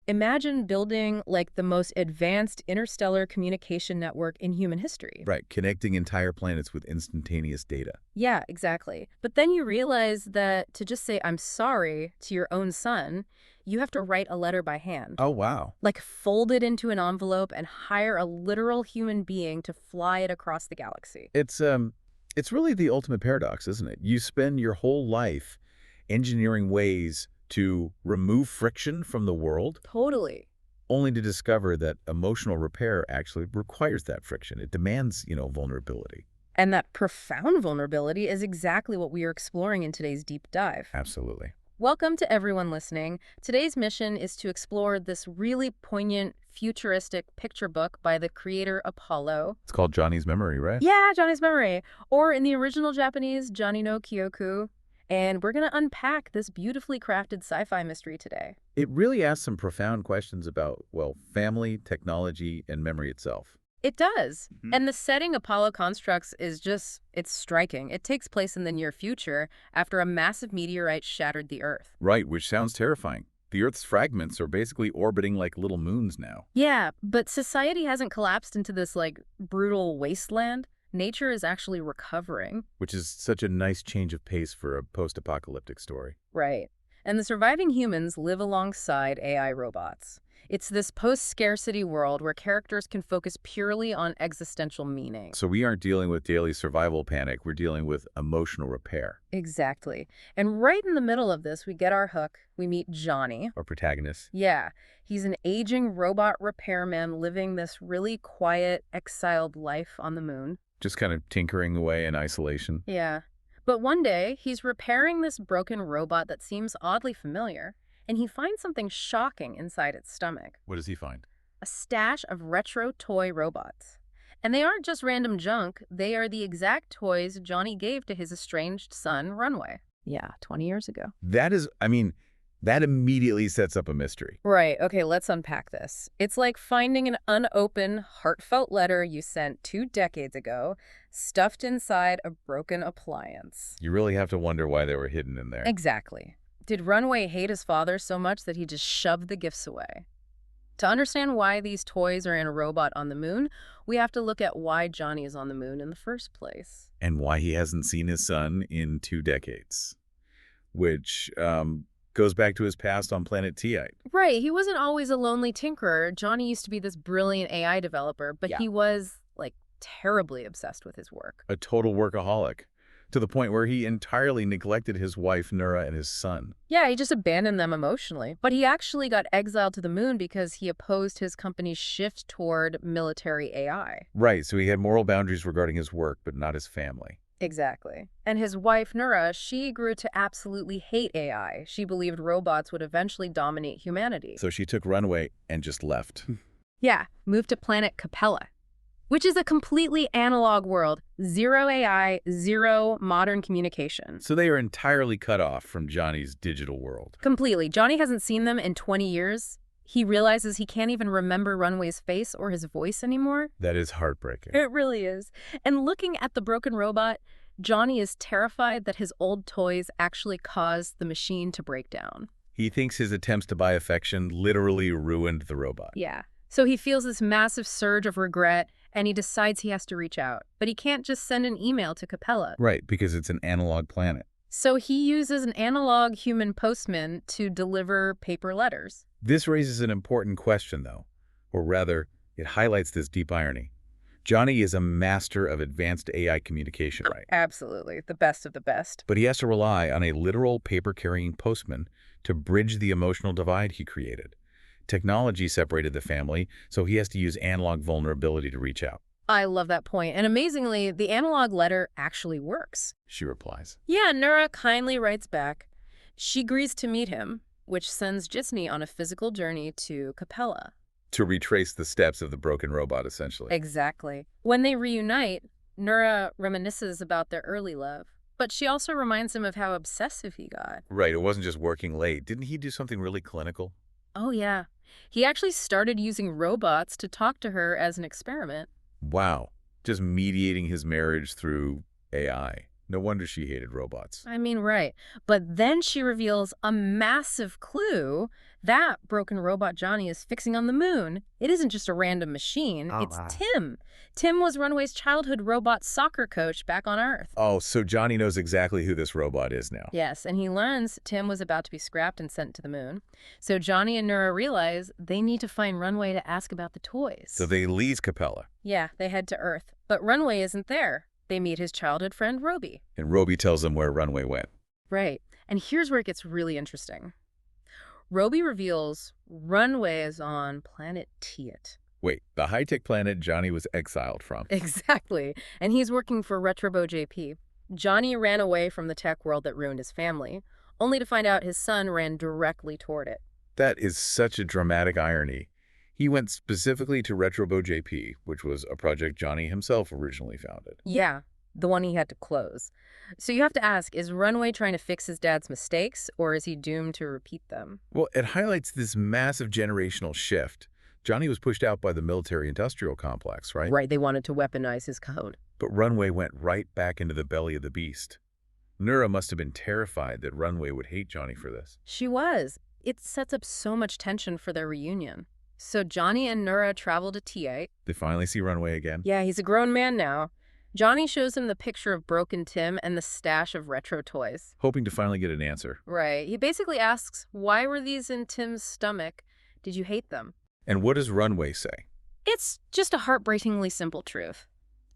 Imagine building like the most advanced interstellar communication network in human history. Right, connecting entire planets with instantaneous data. Yeah, exactly. But then you realize that to just say, I'm sorry to your own son, you have to write a letter by hand. Oh, wow. Like fold it into an envelope and hire a literal human being to fly it across the galaxy. It's really the ultimate paradox, isn't it? You spend your whole life engineering ways to remove friction from the world, Totally. only to discover that emotional repair actually requires that friction. It demands, vulnerability. And that profound vulnerability is exactly what we are exploring in today's deep dive. Absolutely. Welcome to everyone listening. Today's mission is to explore this really poignant, futuristic picture book by the creator Apollo. It's called Johnny's Memory, right? Yeah, Johnny's Memory, or in the original Japanese, Johnny no Kyoku. And we're going to unpack this beautifully crafted sci-fi mystery today. It really asks some profound questions about, well, family, technology, and memory itself. It does. Mhm. And the setting Apollo constructs is it's striking. It takes place in the near future after a massive meteorite shattered the Earth. Right, which sounds terrifying. The Earth's fragments are basically orbiting like little moons now. Yeah, but society hasn't collapsed into this, brutal wasteland. Nature is actually recovering. Which is such a nice change of pace for a post-apocalyptic story. Right. And the surviving humans live alongside AI robots. It's this post-scarcity world where characters can focus purely on existential meaning. So we aren't dealing with daily survival panic, we're dealing with emotional repair. Exactly. And right in the middle of this, we get our hook. We meet Johnny. Our protagonist. Yeah, he's an aging robot repairman living this really quiet, exiled life on the moon. Just kind of tinkering away in isolation. Yeah. But one day, he's repairing this broken robot that seems oddly familiar, and he finds something shocking inside its stomach. What does he find? A stash of retro toy robots. And they aren't just random junk, they are the exact toys Johnny gave to his estranged son, Runway. Yeah, 20 years ago. That immediately sets up a mystery. Right, okay, let's unpack this. It's like finding an unopened, heartfelt letter you sent 2 decades ago, stuffed inside a broken appliance. You really have to wonder why they were hidden in there. Exactly. Did Runway hate his father so much that he just shoved the gifts away? To understand why these toys are in a robot on the moon, we have to look at why Johnny is on the moon in the first place. And why he hasn't seen his son in 2 decades. Which goes back to his past on planet Teite. Right, he wasn't always a lonely tinkerer. Johnny used to be this brilliant AI developer, but he was, terribly obsessed with his work. A total workaholic. To the point where he entirely neglected his wife, Nura, and his son. Yeah, he just abandoned them emotionally. But he actually got exiled to the moon because he opposed his company's shift toward military AI. Right, so he had moral boundaries regarding his work, but not his family. Exactly. And his wife, Nura, she grew to absolutely hate AI. She believed robots would eventually dominate humanity. So she took Runway and just left. Yeah, moved to planet Capella, which is a completely analog world. Zero AI, zero modern communication. So they are entirely cut off from Johnny's digital world. Completely. Johnny hasn't seen them in 20 years. He realizes he can't even remember Runway's face or his voice anymore. That is heartbreaking. It really is. And looking at the broken robot, Johnny is terrified that his old toys actually caused the machine to break down. He thinks his attempts to buy affection literally ruined the robot. Yeah. So he feels this massive surge of regret, and he decides he has to reach out. But he can't just send an email to Capella. Right, because it's an analog planet. So he uses an analog human postman to deliver paper letters. This raises an important question, though. Or rather, it highlights this deep irony. Johnny is a master of advanced AI communication, right? Absolutely. The best of the best. But he has to rely on a literal paper-carrying postman to bridge the emotional divide he created. Technology separated the family, so he has to use analog vulnerability to reach out. I love that point. And amazingly, the analog letter actually works. She replies. Yeah, Nura kindly writes back. She agrees to meet him, which sends Gisney on a physical journey to Capella. To retrace the steps of the broken robot, essentially. Exactly. When they reunite, Nura reminisces about their early love. But she also reminds him of how obsessive he got. Right, it wasn't just working late. Didn't he do something really clinical? Oh, yeah. He actually started using robots to talk to her as an experiment. Wow. Just mediating his marriage through AI. No wonder she hated robots. I mean, right. But then she reveals a massive clue That broken robot Johnny is fixing on the moon. It isn't just a random machine, Oh, it's wow. Tim. Tim was Runway's childhood robot soccer coach back on Earth. Oh, so Johnny knows exactly who this robot is now. Yes, and he learns Tim was about to be scrapped and sent to the moon. So Johnny and Nura realize they need to find Runway to ask about the toys. So they leave Capella, Yeah, they head to Earth. But Runway isn't there. They meet his childhood friend, Roby. and Roby tells them where Runway went. Right. And here's where it gets really interesting. Roby reveals Runway is on planet Tiet. Wait, the high-tech planet Johnny was exiled from. Exactly. And he's working for Retrobo JP. Johnny ran away from the tech world that ruined his family, only to find out his son ran directly toward it. That is such a dramatic irony. He went specifically to Retrobo JP, which was a project Johnny himself originally founded. Yeah, the one he had to close. So you have to ask, is Runway trying to fix his dad's mistakes, or is he doomed to repeat them? Well, it highlights this massive generational shift. Johnny was pushed out by the military-industrial complex, right? Right, they wanted to weaponize his code. But Runway went right back into the belly of the beast. Nura must have been terrified that Runway would hate Johnny for this. She was. It sets up so much tension for their reunion. So Johnny and Nura travel to T8. They finally see Runway again. Yeah, he's a grown man now. Johnny shows him the picture of broken Tim and the stash of retro toys. Hoping to finally get an answer. Right. He basically asks, why were these in Tim's stomach? Did you hate them? And what does Runway say? It's just a heartbreakingly simple truth.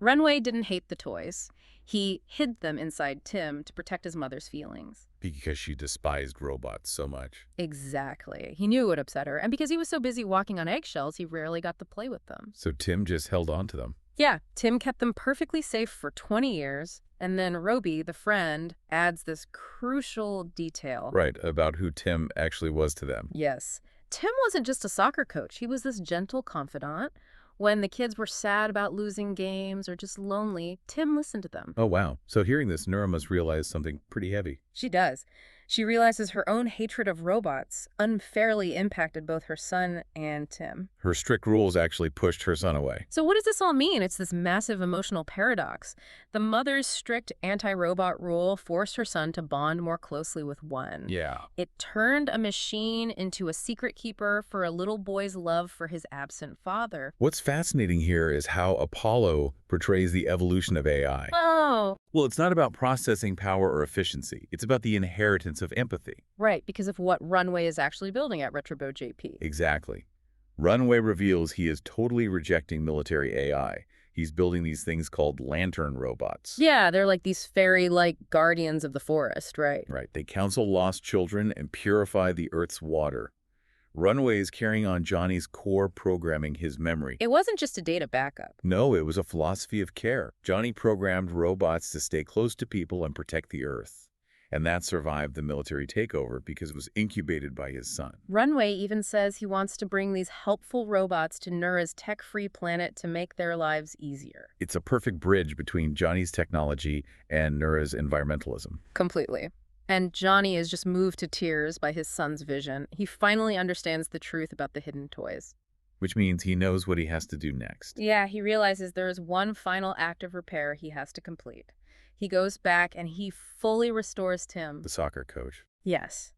Runway didn't hate the toys. He hid them inside Tim to protect his mother's feelings. Because she despised robots so much. Exactly. He knew it would upset her, and because he was so busy walking on eggshells, he rarely got to play with them. So Tim just held on to them. Yeah, Tim kept them perfectly safe for 20 years, and then Roby, the friend, adds this crucial detail. Right, about who Tim actually was to them. Yes. Tim wasn't just a soccer coach. He was this gentle confidant. When the kids were sad about losing games or just lonely, Tim listened to them. Oh, wow. So hearing this, Nura must realize something pretty heavy. She does. She realizes her own hatred of robots unfairly impacted both her son and Tim. Her strict rules actually pushed her son away. So what does this all mean? It's this massive emotional paradox. The mother's strict anti-robot rule forced her son to bond more closely with one. Yeah. It turned a machine into a secret keeper for a little boy's love for his absent father. What's fascinating here is how Apollo portrays the evolution of AI. Oh, Well, it's not about processing power or efficiency. It's about the inheritance of empathy. right, because of what Runway is actually building at Retrobo JP. Exactly. Runway reveals he is totally rejecting military AI. He's building these things called lantern robots. Yeah, they're like these fairy-like guardians of the forest, right? Right. They counsel lost children and purify the Earth's water. Runway is carrying on Johnny's core programming, his memory. It wasn't just a data backup. No, it was a philosophy of care. Johnny programmed robots to stay close to people and protect the Earth. And that survived the military takeover because it was incubated by his son. Runway even says he wants to bring these helpful robots to Nura's tech-free planet to make their lives easier. It's a perfect bridge between Johnny's technology and Nura's environmentalism. Completely. And Johnny is just moved to tears by his son's vision. He finally understands the truth about the hidden toys. Which means he knows what he has to do next. Yeah, he realizes there is one final act of repair he has to complete. He goes back and he fully restores Tim. The soccer coach. Yes.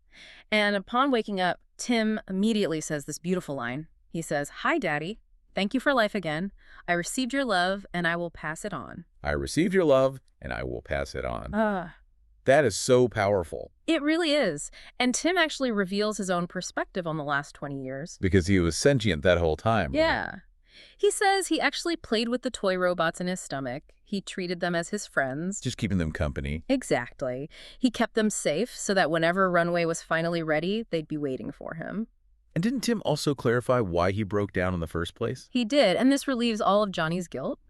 And upon waking up, Tim immediately says this beautiful line. He says, "Hi, Daddy. Thank you for life again. I received your love and I will pass it on." I received your love, and I will pass it on. Ah. That is so powerful. It really is. And Tim actually reveals his own perspective on the last 20 years. Because he was sentient that whole time. Right? Yeah. He says he actually played with the toy robots in his stomach. He treated them as his friends. Just keeping them company. Exactly. He kept them safe so that whenever Runway was finally ready, they'd be waiting for him. And didn't Tim also clarify why he broke down in the first place? He did, and this relieves all of Johnny's guilt.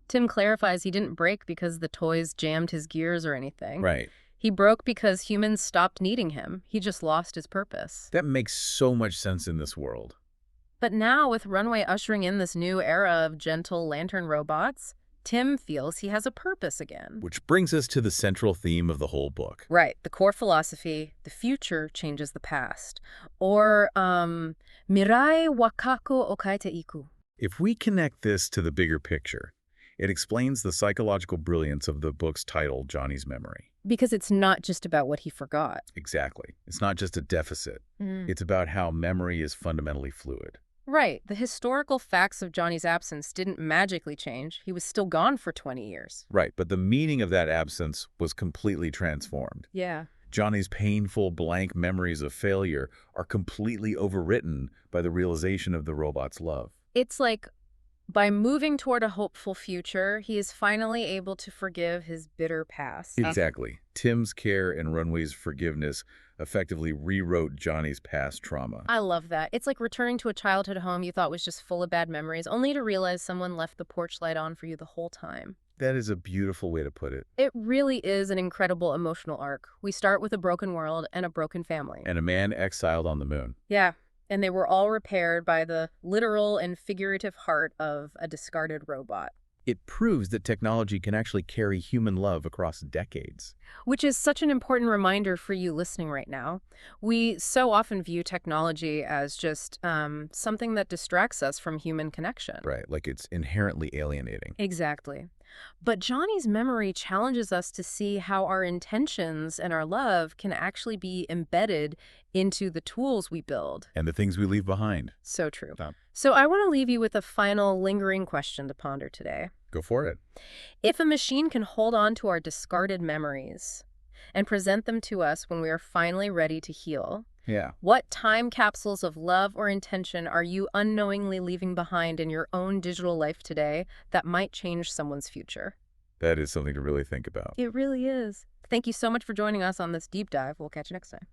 Tim clarifies he didn't break because the toys jammed his gears or anything. Right. He broke because humans stopped needing him. He just lost his purpose. That makes so much sense in this world. But now, with Runway ushering in this new era of gentle lantern robots, Tim feels he has a purpose again. Which brings us to the central theme of the whole book. Right, the core philosophy, the future changes the past. Or, mirai wakako okaite iku. If we connect this to the bigger picture, It explains the psychological brilliance of the book's title, Johnny's Memory. Because it's not just about what he forgot. Exactly. It's not just a deficit. Mm. It's about how memory is fundamentally fluid. Right. The historical facts of Johnny's absence didn't magically change. He was still gone for 20 years. Right, but the meaning of that absence was completely transformed. Yeah. Johnny's painful, blank memories of failure are completely overwritten by the realization of the robot's love. It's like by moving toward a hopeful future, he is finally able to forgive his bitter past. Exactly. Tim's care and Runway's forgiveness effectively rewrote Johnny's past trauma. I love that. It's like returning to a childhood home you thought was just full of bad memories, only to realize someone left the porch light on for you the whole time. That is a beautiful way to put it. It really is an incredible emotional arc. We start with a broken world and a broken family. And a man exiled on the moon. Yeah, and they were all repaired by the literal and figurative heart of a discarded robot. It proves that technology can actually carry human love across decades. Which is such an important reminder for you listening right now. We so often view technology as just something that distracts us from human connection. Right, like it's inherently alienating. Exactly. But Johnny's memory challenges us to see how our intentions and our love can actually be embedded into the tools we build. And the things we leave behind. So true. Stop. So I want to leave you with a final lingering question to ponder today. Go for it. If a machine can hold on to our discarded memories and present them to us when we are finally ready to heal, Yeah. what time capsules of love or intention are you unknowingly leaving behind in your own digital life today that might change someone's future? That is something to really think about. It really is. Thank you so much for joining us on this deep dive. We'll catch you next time.